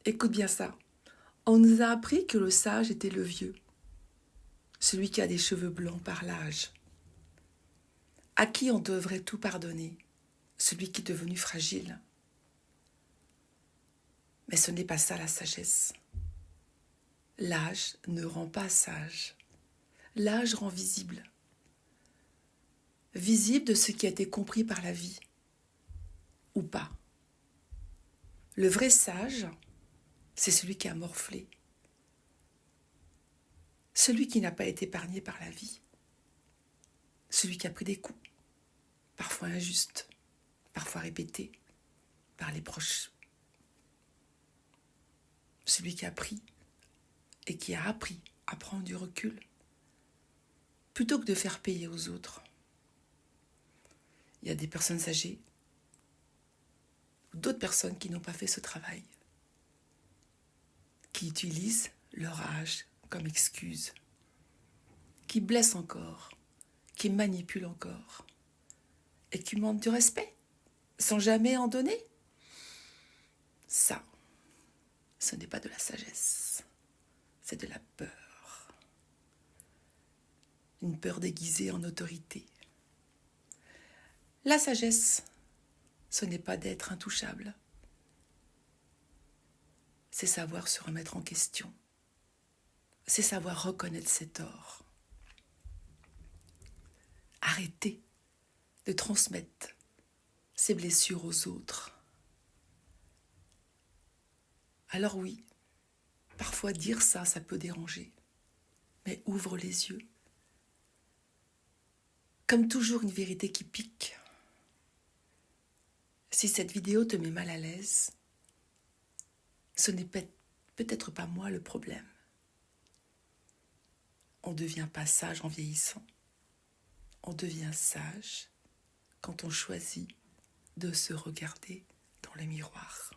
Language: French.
Écoute bien ça. On nous a appris que le sage était le vieux, celui qui a des cheveux blancs par l'âge, à qui on devrait tout pardonner, celui qui est devenu fragile. Mais ce n'est pas ça la sagesse. L'âge ne rend pas sage. L'âge rend visible. Visible de ce qui a été compris par la vie, ou pas. Le vrai sage, c'est celui qui a morflé, celui qui n'a pas été épargné par la vie, celui qui a pris des coups, parfois injustes, parfois répétés par les proches, celui qui a pris et qui a appris à prendre du recul, plutôt que de faire payer aux autres. Il y a des personnes âgées, ou d'autres personnes qui n'ont pas fait ce travail, qui utilisent leur âge comme excuse, qui blessent encore, qui manipulent encore, et qui manquent du respect, sans jamais en donner. Ça, ce n'est pas de la sagesse, c'est de la peur. Une peur déguisée en autorité. La sagesse, ce n'est pas d'être intouchable, c'est savoir se remettre en question, c'est savoir reconnaître ses torts. Arrêter de transmettre ses blessures aux autres. Alors oui, parfois dire ça, ça peut déranger, mais ouvre les yeux. Comme toujours, une vérité qui pique. Si cette vidéo te met mal à l'aise, ce n'est peut-être pas moi le problème. On ne devient pas sage en vieillissant. On devient sage quand on choisit de se regarder dans le miroir.